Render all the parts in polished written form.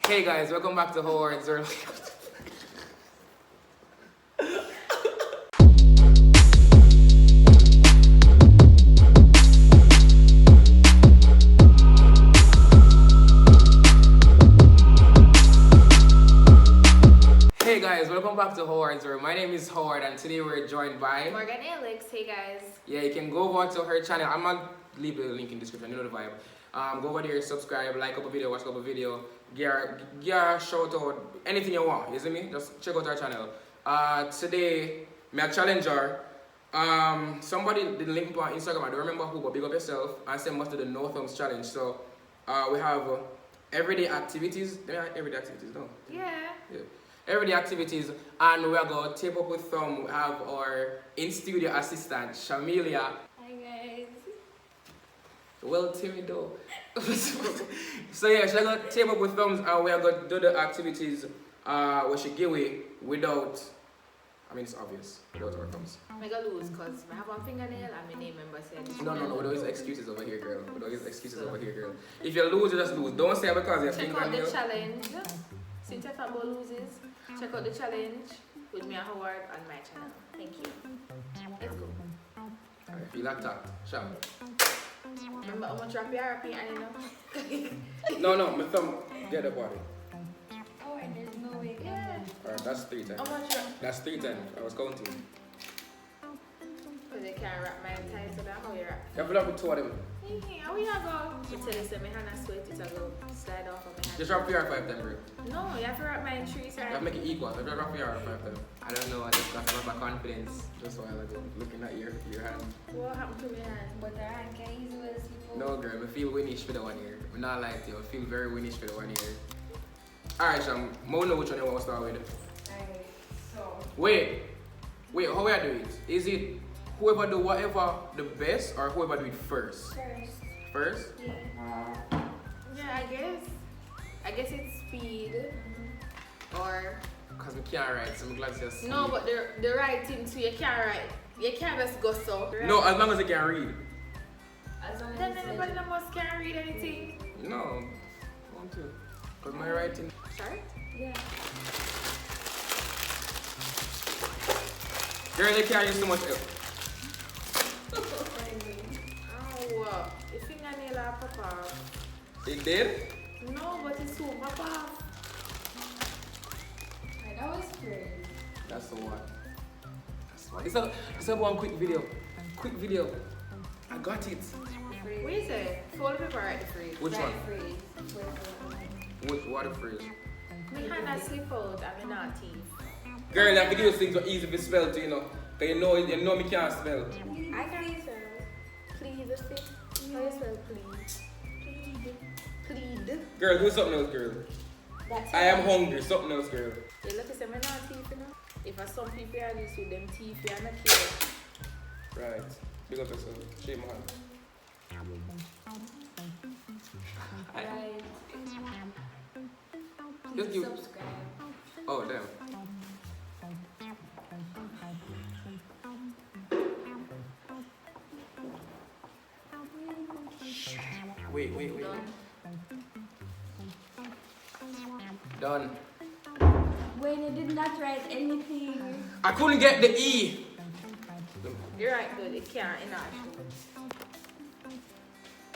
Hey guys, welcome back to Howard's. Hey guys, welcome back to Howard's. My name is Howard and today we're joined by Morgan Alx. Hey guys. Yeah, you can go over to her channel. I'm gonna leave the link in the description, you know the vibe. Go over there, subscribe, like up a video, watch up a video, give her a shout out, anything you want, you see me? Just check out our channel. Today, me a challenge her. Somebody did link me on Instagram, I don't remember who, but big up yourself and send us to the No Thumbs Challenge. So we have everyday activities. Everyday activities, no? Yeah. Everyday activities, and we are going to tape up with thumb. We have our in-studio assistant, Shamilia. Hi guys. Well, Timmy though. So yeah, she's going to tape up with thumbs, and we are going to do the activities we should give away without, I mean it's obvious, without our thumbs. I got lose because I have one fingernail and my name member said. No, with all these excuses over here, girl. With all these excuses over here, girl. If you lose, you just lose. Don't say because your Check out fingernail. the challenge. Since if I loses, check out the challenge with me and Howard on my channel. Thank you. Let's go. Alright, feel attacked. Sham. Remember how much rap you are rapping, No, my thumb. Get the body. Oh, and there's no way. Yeah. Alright, that's 3 times. How much rap? That's 3 times. I was counting. Because they can't rap my tie so that how you rap. You have to rap with 2 of them. How we gonna go? You tell you say my hand is sweat, it's a go slide off of my hand. Just rap PR 5 times, bro. No, you have to rap mine 3 You times. have to make it equal. If you rap PR 5 times. I don't know, I just got some of my confidence just a while ago. Looking at your hand. What happened to my hand? But the hand can easily slip over. No, girl, I feel winnish for the 1 year. I'm not like you. I feel very winnish for the 1 year. Alright, Sham. Mo know which one you want to start with. Alright, so. Wait, how we are doing it? Is it whoever do whatever the best or whoever do it first? First? Yeah. Yeah, I guess it's speed. Or Because we can't write, so I'm glad to just no, but the writing too, you can't write. You can't just go so. No, as long as they can read. As long as Then it's everybody must can't read anything. No, I want to. Because my writing. Sorry? yeah. Girl, they can't use so much help. Oh, your fingernail are pop off. It did? No, but it's so pop off. Alright, that was great. That's the one. It's a one quick video. Quick video. I got it. What is it? Fold paper right the freeze. Which one? Freeze. What a phrase. My hand has slip out and my not teeth. Girl, that video things are easy to spell too, you know. Cause you know me can't spell. I can spell. Please, how you spell please? Plead. Girl, do something else, girl. That's I am hungry. Something else, girl. You look at some not teeth, you know? If I some people are used with them teeth, you are not care. Right. Big up yourself. Shake my hand. right. Just Please give. subscribe. Oh, damn. Wait. Done. Done. Wayne, you did not write anything. I couldn't get the E. You're right, good. It can't, enough.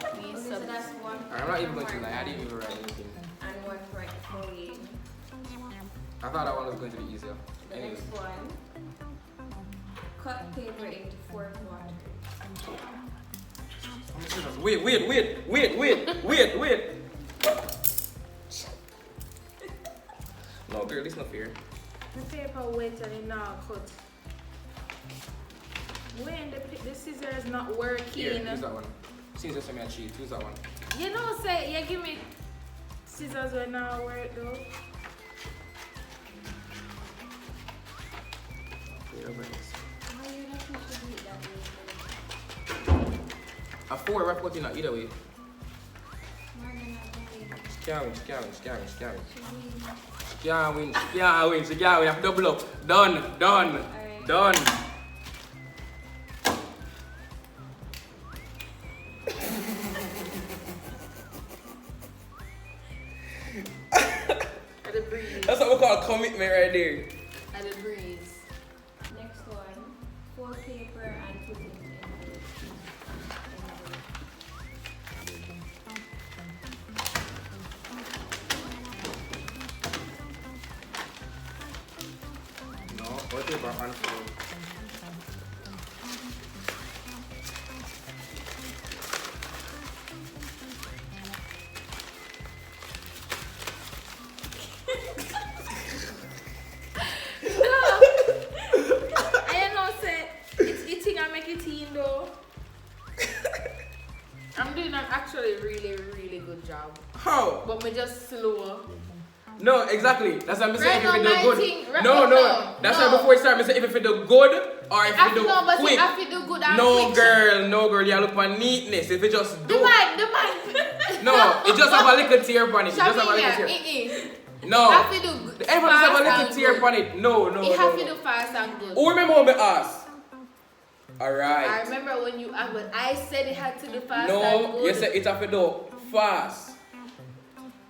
Okay, so that's one. I'm not even going to lie. I didn't even write anything. And one correct for Wayne. I thought that one was going to be easier. The Anyways. next one. Cut paper into 4 quadrants. Wait. No, girl, this not fair. The paper wet and it now cut. When the scissor is not working. Here, use that one. Scissors for me a cheat. Use that one. You know, say, you give me scissors when now work though. Here, over this. Why you not supposed to do it that way? A 4 wrap what in either way. Morgan, She can't win. Have double up. Done. Alright. Done. At the breeze. That's what we call commitment right there. At the breeze. Next one. Fold paper and put it in envelope. No, what paper handful? I know say it's eating and make it in though. I'm doing an actually really good job. How? But me just slow. No, exactly. That's what I'm saying. Right If now, you do my good. thing- right- No. no, That's no. why before you start, I say if you do good or if you do No, but quick. if I do good and No, quick. girl. You look for neatness. If you just do. The mic. No, it just have a little tear on it. It just have a little Shamina, tear. No. I have to do good. Everyone just have a fast little and tear good. on it. No. You have to do fast and good. Who remember what me asked? I Alright. remember when you asked, but I said it had to do fast and No, good. you said it have to do fast.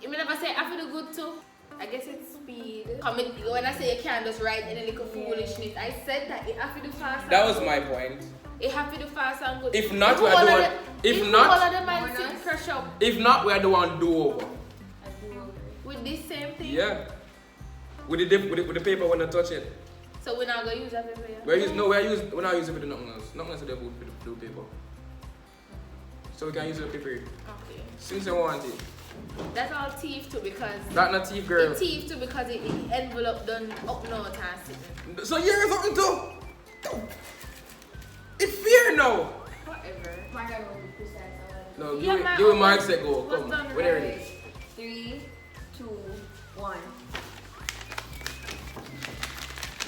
You mean never say I have to do good too? I guess it's speed. When I say you can't just write any little foolishness, I said that it have to do fast. That and was my point. good. It have to do fast and good. If not, If we are all of doing. the- If all not, of them might sit pressure if not, we are doing do over. I do over. with this same thing. Yeah. With the paper when I touch it. So we're not gonna use that paper. Yeah? We're not using it for nothing else. Nothing else to do with the paper. So we can use the paper Okay. since you want it. That's all teeth too because That not teeth, girl. the teeth too because it envelope done up north and sitting. So you're something too. It's fear now. Whatever. Mark, I will be precise. I No, Yeah, give man, me okay. Mark set go. What's Come, done whatever right? it is. 3, 2, 1.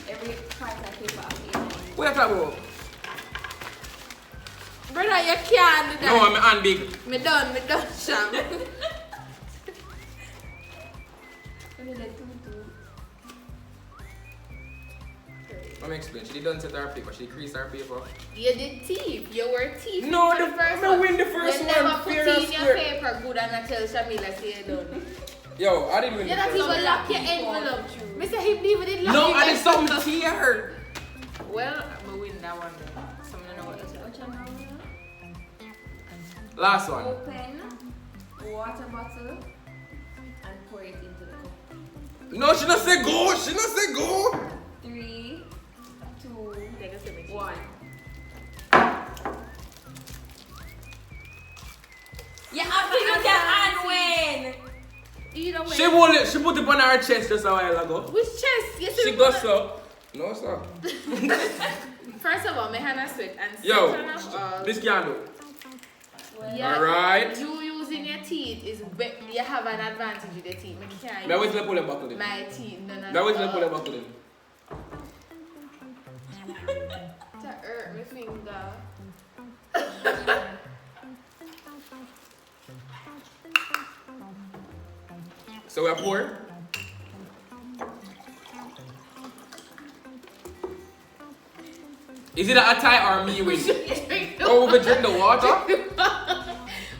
Every part of paper of A9. What you talking about? Brother, you can't do No, that. I'm hand big. Me done, Sham. Only the 2, 2. Let me explain. She didn't set her paper. She creased her paper. You did teeth. You were teeth. No, for the first I one. win the first you one. never put Fair in and your square. paper good and I tell Shamila say you done. Yo, I didn't win You the not first even one. lock your envelope. Mr. He even did lock No, your I did envelope. something tear. Well, I'm gonna win that one then. So I don't know what to say. What's your number? Last one. Open water bottle and pour it into the cup. No, she not say go. She not say go. 3, 2, Take a sip. 1. You have to use your hand win. Either way. She put it on her chest just a while ago. Which chest? You She see got so. No, sir. First of all, my hand is sweat and Yo, second of all, this can do. yeah, Alright. you using your teeth is you have an advantage with your teeth. I can't Now wait use till I pull it back to them. my teeth. No. Now wait till I pull it back to them. To hurt my finger. So we are pour. Is it a tie or me win? Oh, we drink the water?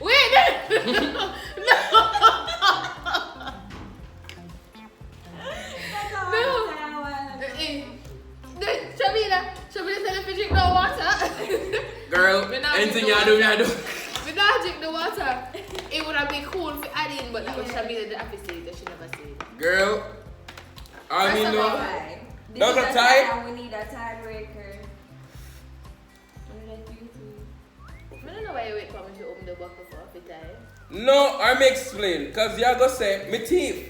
Wait, Shamila said if you drink no water. Girl, We not anything drink you the do, me water. I do. We not drink the water. It would have been cool for adding, but that was Shamila the opposite that she never said. Girl, I First mean, of no. all, This Not is a a tie? and we need a tiebreaker. We need a 3, 3. I don't know why you wait for me to open the bottle for a time. No, I'm explain. Because you're going to say, me thief.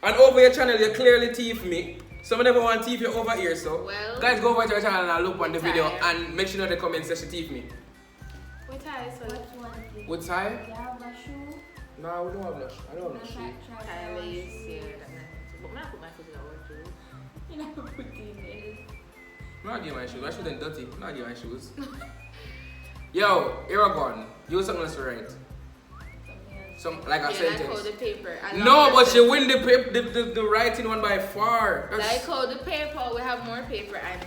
And over your channel, you clearly thief me. So I never want to thief you over here, so. Well, guys, go over to your channel and look on the video tired. and make sure in the comments that she thief me. we tired, so Which one, please? What time? Do you have a shoe? No, we don't have no. I don't have no Try- shoe. try tired one is shoe. yeah, that night. But I'm not put my foot in the water too. You never put it in there. I'm not giving my shoes. My shoes ain't dirty. I'm not giving my shoes. Yo, Aragon, use something else to write. Something else. Some like a Yeah, like how sentence. the paper. No, but she win the the writing one by far. Like That's- how the paper, we have more paper and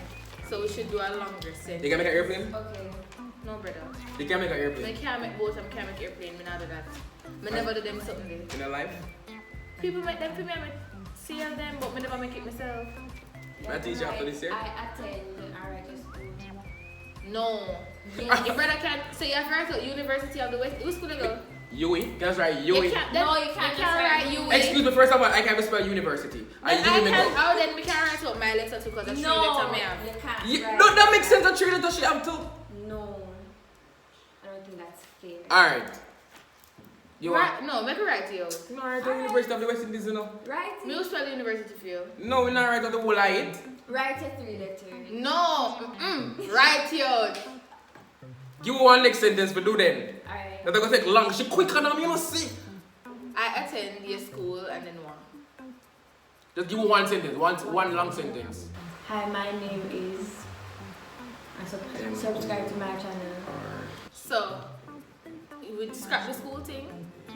so we should do a longer sentence. You can make an airplane? Okay. No, brother. You can make an I airplane. can't make both, I can't make airplane, I not do that. I never do them something there. In a life? People make them for me, I make See all them, but I never make it myself. My teacher after this year? I attend alright school. No. Yes. Your brother can't. So you have to write out University of the West. Who's school to go? UE? That's right, You UE. can't. No, you can't just write UE. Excuse me, first of all, I can't even spell university. I UE can't. me go. How then we can write out my letter too because the 3 letter me have. you can't. You, write no, that makes that. sense. A 3 letter she have too. No, I don't think that's fair. Alright. You want? Right? No, make it right to you. No, right, the University of the West Indies, you know. Write Me it. will spell university for you. No, we're not right at the whole of it. Write a 3 letter. No. Right you. Give me one next sentence for do then. Alright. That's gonna take long. She quicker than me, you must see. I attend your school and then one. Just give me one sentence, one long sentence. Hi, my name is. Subscribe to my channel. So, you would scrap the school thing.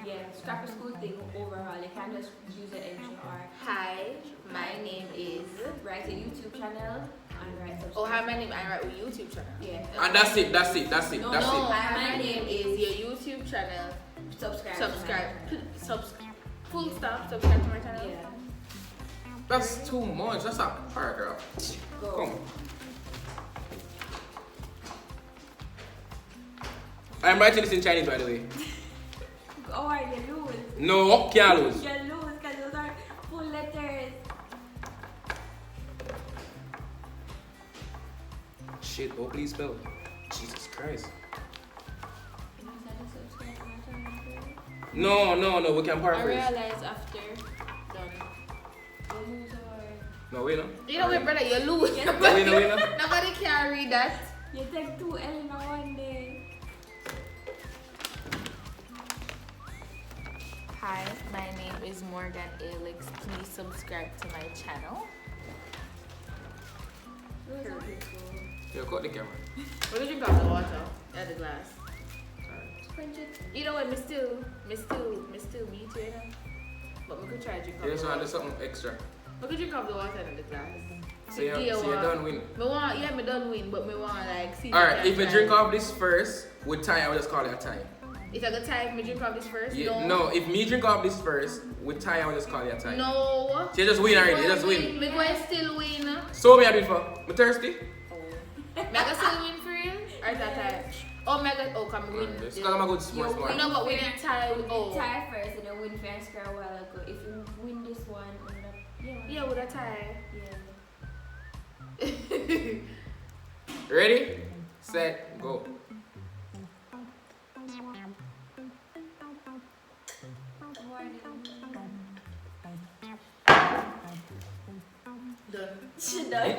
Yeah, scrap the school thing overall. You can't just use the intro or Hi, my name is. write a YouTube channel and write subscribe. Oh, hi, my name. I write with YouTube channel. Yeah. And that's it. No, That's No, it. hi, my name is your YouTube channel. Subscribe. Subscribe. Full stop. Subscribe to my channel. Yeah. That's too much. That's a paragraph. Go. Come. I'm writing this in Chinese, by the way. Oh, are you lose? No, can't lose. You lose because those are full letters. Shit, oh please spell. Jesus Christ. No, we can I paraphrase. realize after done. You lose or No, we know. You know what, brother? You lose. We know. Nobody can read that. you take 2 L in one day. Hi, my name is Morgan Alx. Please subscribe to my channel. You cut the camera. We're gonna drink off the water at the glass. You know what? Me still meet you, you know. But we could try to drink off You the just want to water. do something extra. We could drink off the water in the glass. So you're done win. Me done win, but me want like see. Alright, if you try. drink off this first with tie, I will just call it a tie. If I got time, me drink off this first. Yeah, no, if me drink off this first with tie, I will just call it a tie. No. So you just win already, you just win. Me going still win. So me I do it for. Me thirsty? Mega still win for real? Or is that time? Oh, mega. Oh, come win. It's because I'm a good sport. You win. No, but we didn't tie. Oh. Tie first and then win fair square a while ago. If you win this one, Yeah, with a tie. Yeah. Ready? Set, go. Done. She done.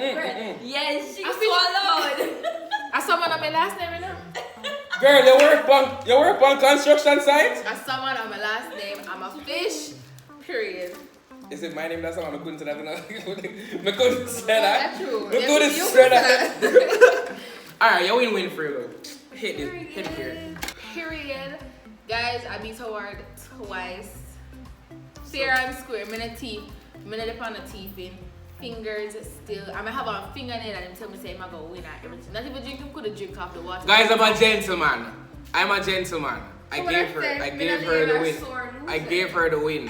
Yes, she I swallowed. As someone on my last name, you know? Girl, you work on construction site? As someone on my last name, I'm a fish. Period. Is it my name? That's how I couldn't say that. I couldn't say that. That's true. I couldn't say that. Alright, you win for you. Hit it here. Period. Guys, I beat Howard twice. Fair and square. I'm gonna teeth. I'm gonna dip on the teeth in. Fingers still. I'm gonna have a fingernail and him tell me say I'm gonna win at everything. Not even drink him could have drink off the water. Guys, I'm a gentleman. I gave her the win. I gave her the win.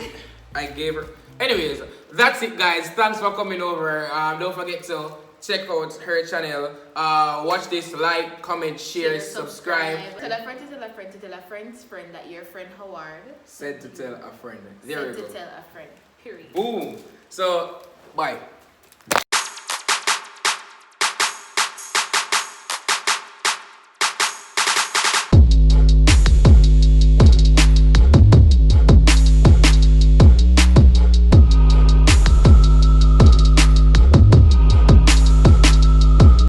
I gave her. Anyways, that's it, guys. Thanks for coming over. Don't forget to check out her channel. Watch this, like, comment, share, subscribe. Tell a friend to tell a friend to tell a friend's friend that your friend Howard Said to tell a friend. There we said go. to tell a friend. Period. Boom. So, bye.